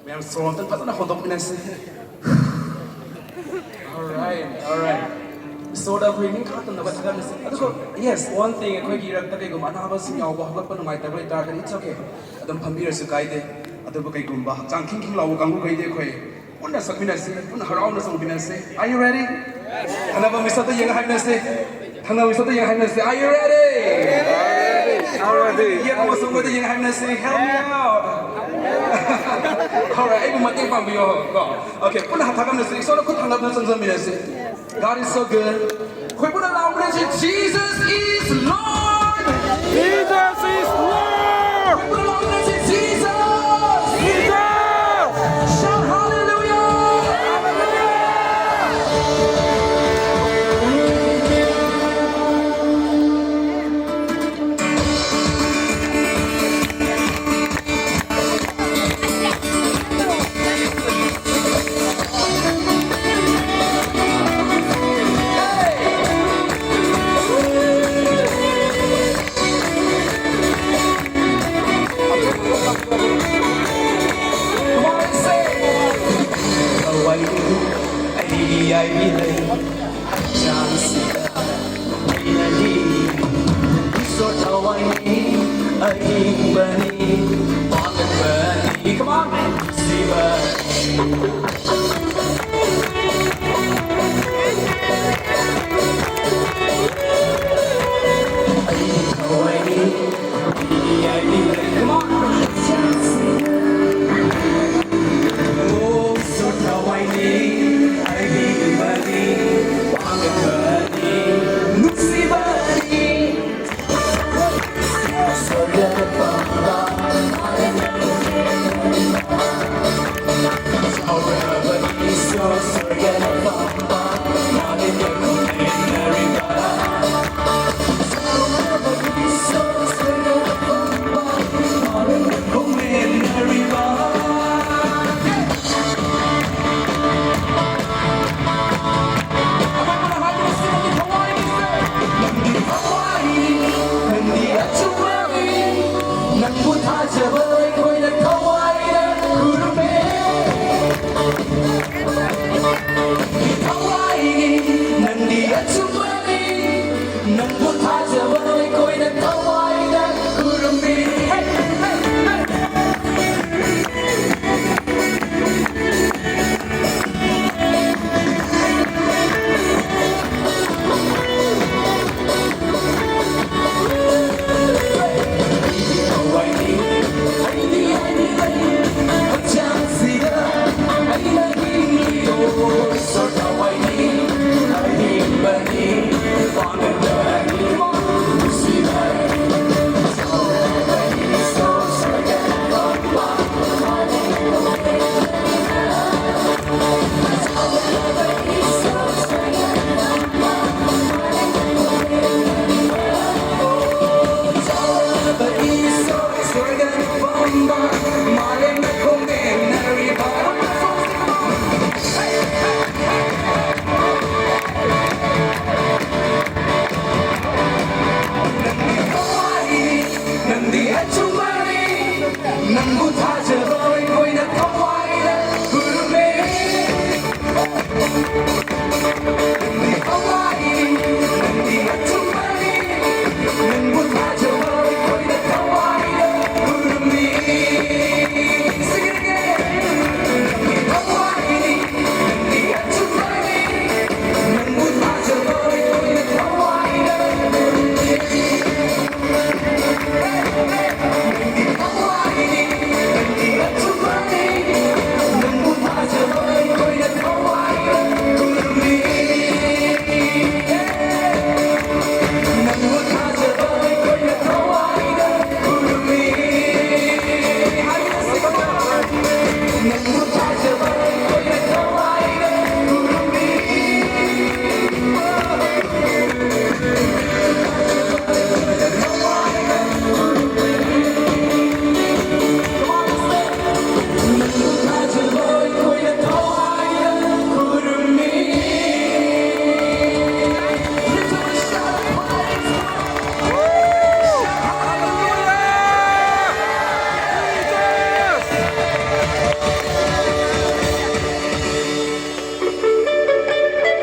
Ma'am Storm, tan pata na kondok minasi. Alright. So da koi ning khatan na bata minasi. Adako, yes, one thing koi gi rak ta kai gum ana ba sim yaw ba hak pa numai ta bai ta kan it's okay. Adam phambira su kai de. Adabo kai gum ba chang king law kang kai de koi. Punna sak minasi, punna harau na sang minasi. Are you ready? Yes. Ana ba misata yang hai minasi. Hana misata yang hai minasi. Are you ready? Already. Yeah, I'm also going to help me out. Alright, I'm going to help you. Okay, put a tag on the city. So, put a minutes. God is so good. Jesus is Lord. Jesus is Lord. Jesus. Shout hallelujah. I believe chance finally so tawani ai bani come on see